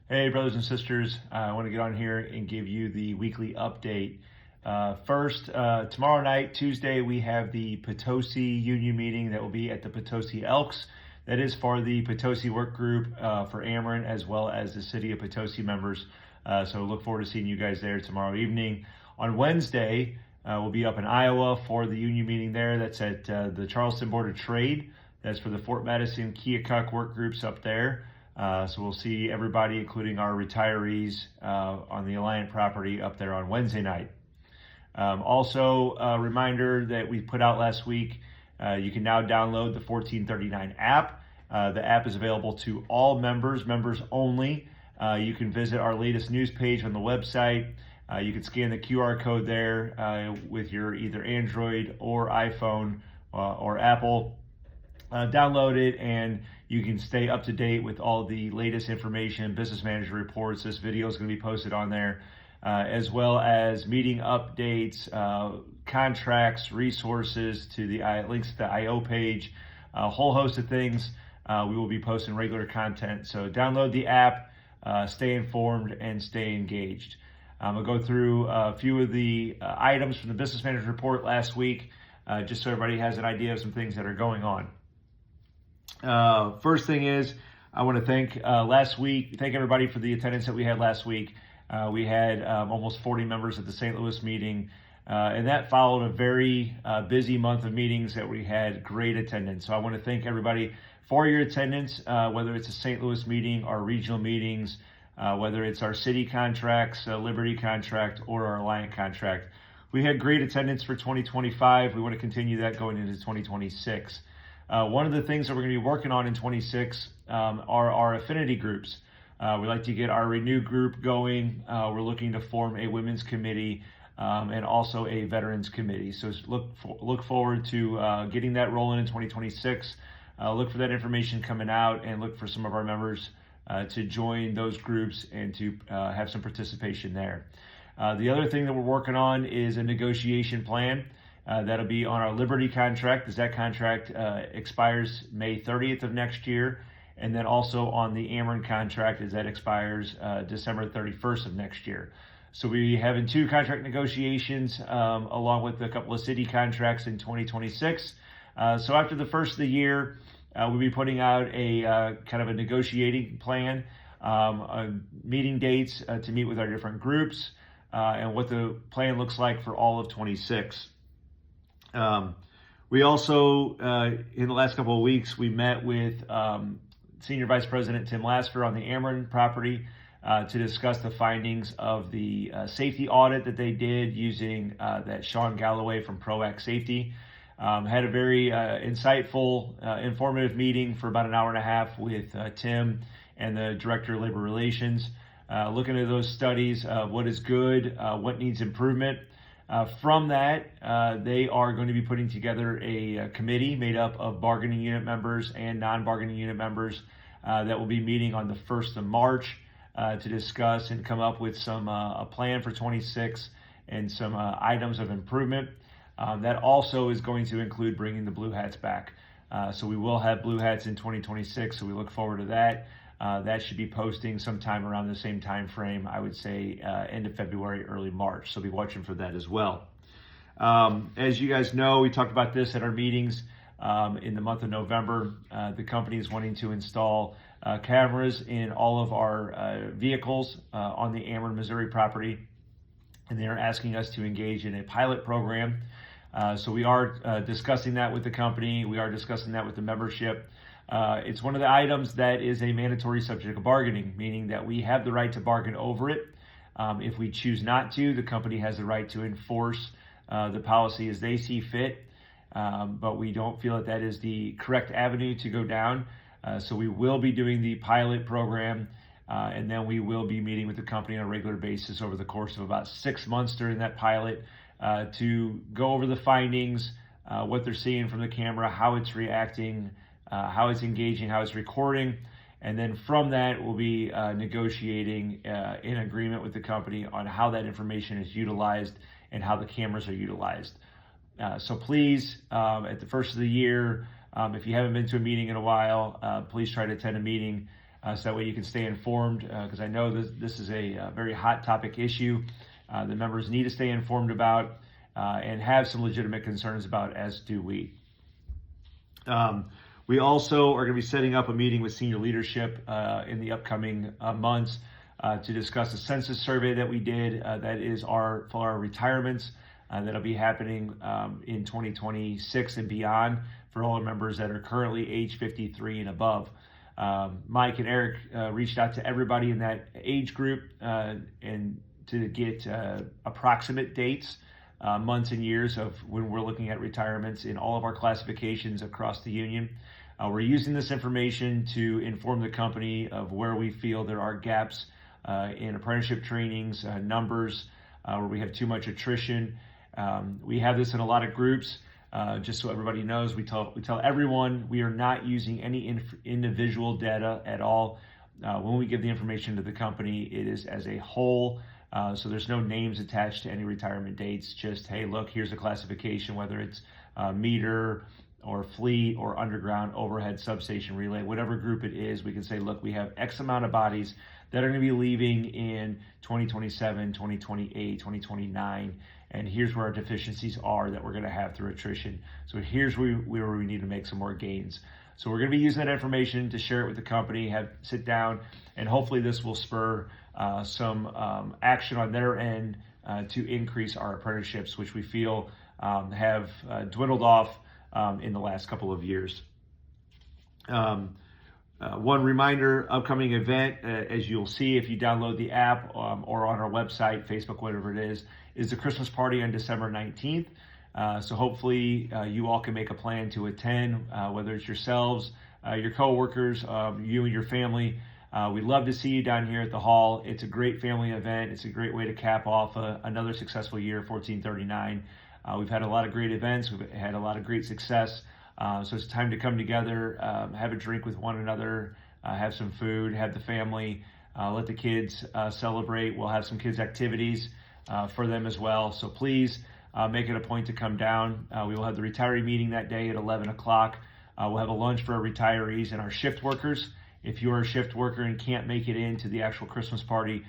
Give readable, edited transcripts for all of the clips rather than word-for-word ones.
Hey, brothers and sisters, I want to get on here and give you the weekly update. First, tomorrow night, Tuesday, we have the Potosi Union meeting that will be at the Potosi Elks. That is for the Potosi work group for Ameren, as well as the City of Potosi members. So look forward to seeing you guys there tomorrow evening. On Wednesday, we'll be up in Iowa for the union meeting there. That's at the Charleston Board of Trade. That's for the Fort Madison Keokuk work groups up there. So we'll see everybody, including our retirees, on the Alliant property up there on Wednesday night. Also, a reminder that we put out last week, you can now download the 1439 app. The app is available to all members only. You can visit our latest news page on the website. You can scan the QR code there with your either Android or iPhone or Apple. Download it and you can stay up to date with all the latest information, business manager reports. This video is going to be posted on there, as well as meeting updates, contracts, resources to the links to the IO page, a whole host of things. We will be posting regular content. So download the app, stay informed, and stay engaged. I'll go through a few of the items from the business manager report last week, just so everybody has an idea of some things that are going on. First thing is, I want to thank everybody for the attendance that we had last week. We had almost 40 members at the St. Louis meeting, and that followed a very busy month of meetings that we had great attendance. So I want to thank everybody for your attendance, whether it's a St. Louis meeting, our regional meetings, whether it's our city contracts, Liberty contract, or our Alliant contract. We had great attendance for 2025. We want to continue that going into 2026. One of the things that we're going to be working on in 26 are our affinity groups. We'd like to get our Renew group going. We're looking to form a women's committee and also a veterans committee. So look forward to getting that rolling in 2026. Look for that information coming out and look for some of our members to join those groups and to have some participation there. The other thing that we're working on is a negotiation plan. That'll be on our Liberty contract, as that contract expires May 30th of next year, and then also on the Ameren contract, as that expires December 31st of next year. So we having two contract negotiations along with a couple of city contracts in 2026. So after the first of the year, we'll be putting out a kind of a negotiating plan, meeting dates to meet with our different groups, and what the plan looks like for all of 26. We also, in the last couple of weeks, we met with Senior Vice President Tim Lasker on the Ameren property to discuss the findings of the safety audit that they did using that Sean Galloway from ProAct Safety. Had a very insightful, informative meeting for about an hour and a half with Tim and the Director of Labor Relations, looking at those studies, what is good, what needs improvement. From that, they are going to be putting together a committee made up of bargaining unit members and non-bargaining unit members that will be meeting on the 1st of March to discuss and come up with some a plan for 26 and some items of improvement. That also is going to include bringing the Blue Hats back. So we will have Blue Hats in 2026, so we look forward to that. That should be posting sometime around the same time frame, I would say end of February, early March. So be watching for that as well. As you guys know, we talked about this at our meetings in the month of November. The company is wanting to install cameras in all of our vehicles on the Ameren, Missouri property, and they are asking us to engage in a pilot program. So we are discussing that with the company. We are discussing that with the membership. It's one of the items that is a mandatory subject of bargaining, meaning that we have the right to bargain over it. If we choose not to, the company has the right to enforce the policy as they see fit, but we don't feel that that is the correct avenue to go down. So we will be doing the pilot program, and then we will be meeting with the company on a regular basis over the course of about 6 months during that pilot to go over the findings, what they're seeing from the camera, how it's reacting, how it's engaging, how it's recording, and then from that we'll be negotiating in agreement with the company on how that information is utilized and how the cameras are utilized. So please, at the first of the year, if you haven't been to a meeting in a while, please try to attend a meeting. so that way you can stay informed, because I know this is a very hot topic issue the members need to stay informed about and have some legitimate concerns about, as do we. We also are going to be setting up a meeting with senior leadership in the upcoming months to discuss a census survey that we did that is for our retirements that'll be happening in 2026 and beyond for all our members that are currently age 53 and above. Mike and Eric reached out to everybody in that age group and to get approximate dates, months and years of when we're looking at retirements in all of our classifications across the union. We're using this information to inform the company of where we feel there are gaps in apprenticeship trainings, numbers, where we have too much attrition. We have this in a lot of groups. Just so everybody knows, we tell everyone we are not using any individual data at all. When we give the information to the company, it is as a whole. So there's no names attached to any retirement dates. Just, hey, look, here's a classification, whether it's meter or fleet or underground, overhead, substation, relay, whatever group it is, we can say, look, we have X amount of bodies that are going to be leaving in 2027, 2028, 2029. And here's where our deficiencies are that we're going to have through attrition. So here's where we need to make some more gains. So we're going to be using that information to share it with the company, sit down, and hopefully this will spur some action on their end to increase our apprenticeships, which we feel have dwindled off in the last couple of years. One reminder, upcoming event, as you'll see if you download the app or on our website, Facebook, whatever it is the Christmas party on December 19th. So hopefully you all can make a plan to attend, whether it's yourselves, your coworkers, you and your family. We'd love to see you down here at the hall. It's a great family event. It's a great way to cap off another successful year, 1439. We've had a lot of great events. We've had a lot of great success. So it's time to come together, have a drink with one another, have some food, have the family, let the kids celebrate. We'll have some kids' activities for them as well. So please make it a point to come down. We will have the retiree meeting that day at 11 o'clock. We'll have a lunch for our retirees and our shift workers. If you're a shift worker and can't make it into the actual Christmas party,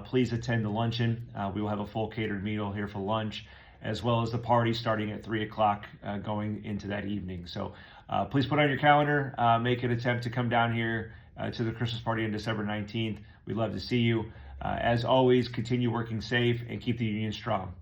please attend the luncheon. We will have a full catered meal here for lunch, as well as the party starting at 3 o'clock going into that evening. So please put on your calendar, make an attempt to come down here to the Christmas party on December 19th. We'd love to see you. As always, continue working safe and keep the union strong.